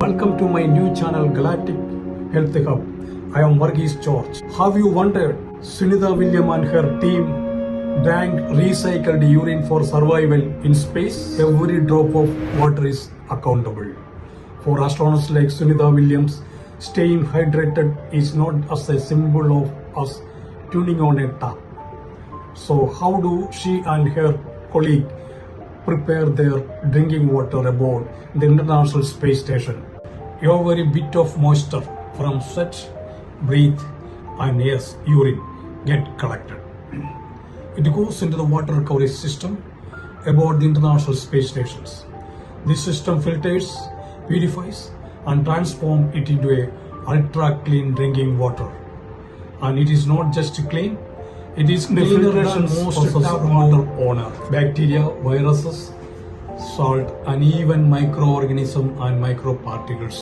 Welcome to my new channel Galactic Health Hub. I am Varghese George. Have you wondered? Sunitha Williams and her team drank recycled urine for survival in space. Every drop of water is accountable. For astronauts like Sunitha Williams, staying hydrated is not as a symbol of us tuning on a tap. So how do she and her colleague prepare their drinking water aboard the International Space Station? Every bit of moisture from sweat, breath and yes, urine get collected. It goes into the water recovery system aboard the International Space Stations. This system filters, purifies and transforms it into a ultra clean drinking water. And it is not just clean, it is cleaner than most tap water owner. Bacteria, viruses, salt and even microorganisms and microparticles